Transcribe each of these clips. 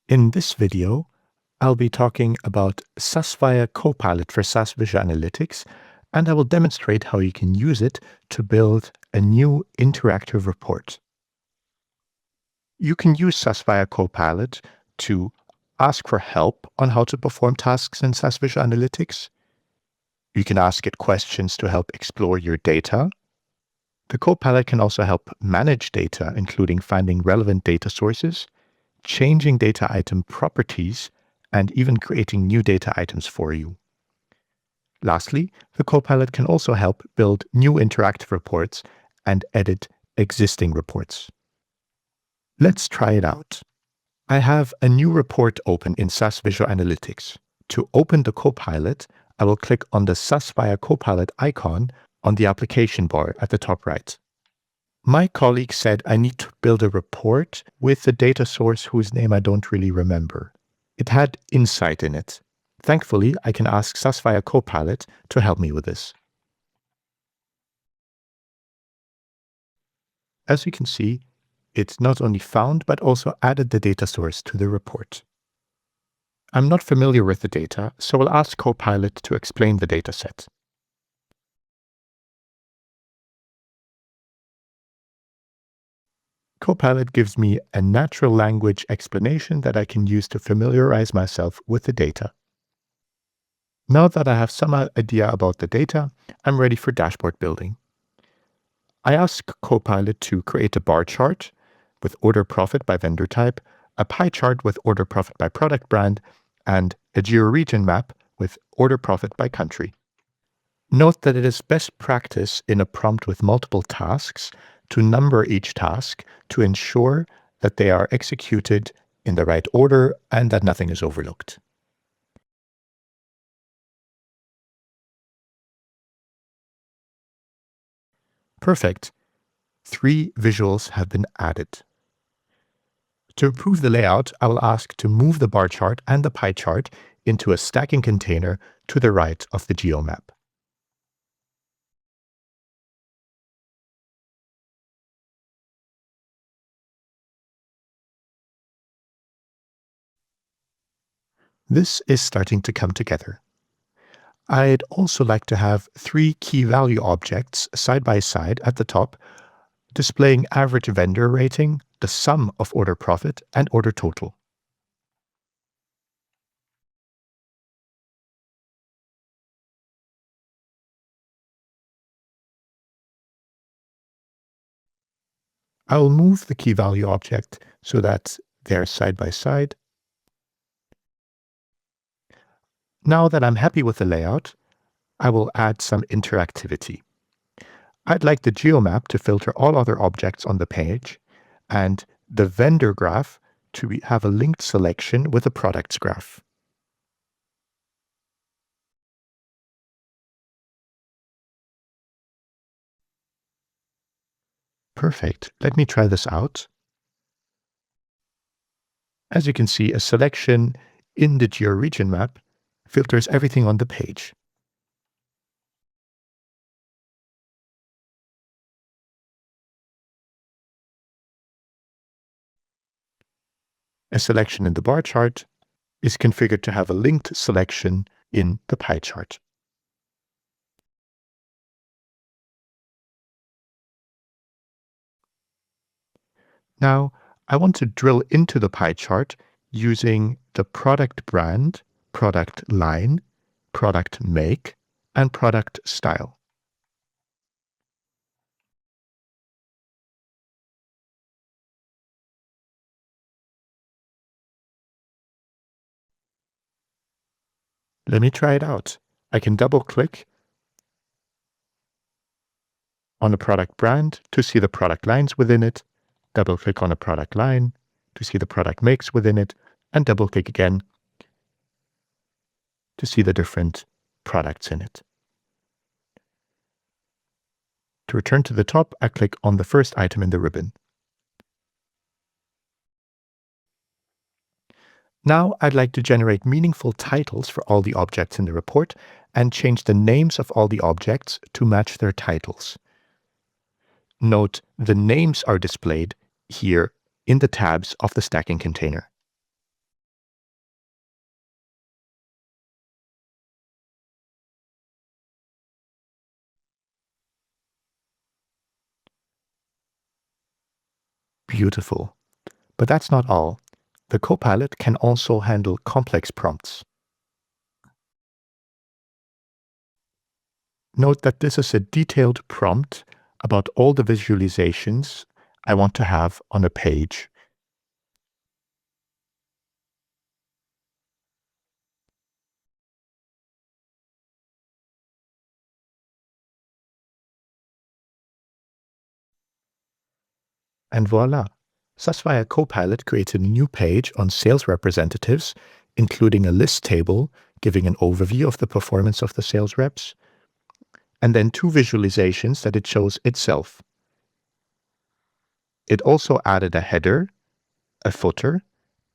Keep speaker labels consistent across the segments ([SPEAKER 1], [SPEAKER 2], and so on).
[SPEAKER 1] In this video, I'll be talking about SAS Viya Copilot for SAS Visual Analytics, and I will demonstrate how you can use it to build a new interactive report. You can use SAS Viya Copilot to ask for help on how to perform tasks in SAS Visual Analytics. You can ask it questions to help explore your data. The Copilot can also help manage data, including finding relevant data sources, changing data item properties, and even creating new data items for you. Lastly, the Copilot can also help build new interactive reports and edit existing reports. Let's try it out. I have a new report open in SAS Visual Analytics. To open the Copilot, I will click on the SAS Viya Copilot icon on the application bar at the top right. My colleague said I need to build a report with a data source whose name I don't really remember. It had insight in it. Thankfully, I can ask SAS Viya Copilot to help me with this. As you can see, it not only found but also added the data source to the report. I'm not familiar with the data, so I'll ask Copilot to explain the dataset. Copilot gives me a natural language explanation that I can use to familiarize myself with the data. Now that I have some idea about the data, I'm ready for dashboard building. I ask Copilot to create a bar chart with order profit by vendor type, a pie chart with order profit by product brand, and a geo-region map with order profit by country. Note that it is best practice in a prompt with multiple tasks to number each task to ensure that they are executed in the right order and that nothing is overlooked. Perfect. 3 visuals have been added. To improve the layout, I will ask to move the bar chart and the pie chart into a stacking container to the right of the geomap. This is starting to come together. I'd also like to have 3 key value objects side by side at the top, displaying average vendor rating, the sum of order profit, and order total. I will move the key value object so that they're side by side. Now that I'm happy with the layout, I will add some interactivity. I'd like the geomap to filter all other objects on the page, and the vendor graph to have a linked selection with a products graph. Perfect. Let me try this out. As you can see, a selection in the geo-region map filters everything on the page. A selection in the bar chart is configured to have a linked selection in the pie chart. Now, I want to drill into the pie chart using the product brand, product line, product make, and product style. Let me try it out. I can double-click on the product brand to see the product lines within it, double-click on a product line to see the product makes within it, and double-click again to see the different products in it. To return to the top, I click on the first item in the ribbon. Now I'd like to generate meaningful titles for all the objects in the report and change the names of all the objects to match their titles. Note the names are displayed here in the tabs of the stacking container. Beautiful. But that's not all. The Copilot can also handle complex prompts. Note that this is a detailed prompt about all the visualizations I want to have on a page. And voila! SAS Viya Copilot created a new page on sales representatives, including a list table giving an overview of the performance of the sales reps, and then two visualizations that it shows itself. It also added a header, a footer,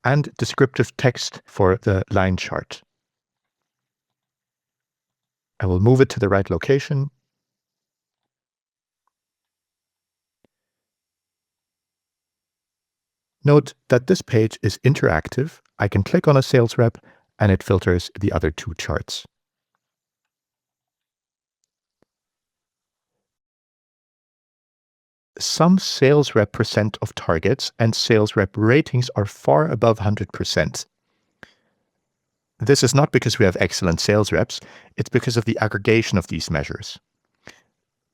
[SPEAKER 1] and descriptive text for the line chart. I will move it to the right location. Note that this page is interactive. I can click on a sales rep and it filters the other two charts. Some sales rep percent of targets and sales rep ratings are far above 100%. This is not because we have excellent sales reps, it's because of the aggregation of these measures.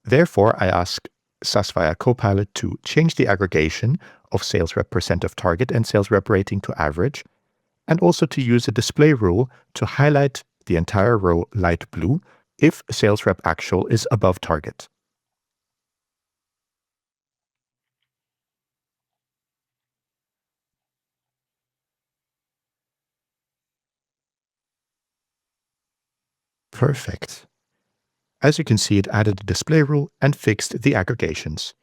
[SPEAKER 1] Therefore, I ask SAS Viya Copilot to change the aggregation of sales rep percent of target and sales rep rating to average, and also to use a display rule to highlight the entire row light blue if sales rep actual is above target. Perfect. As you can see, it added a display rule and fixed the aggregations.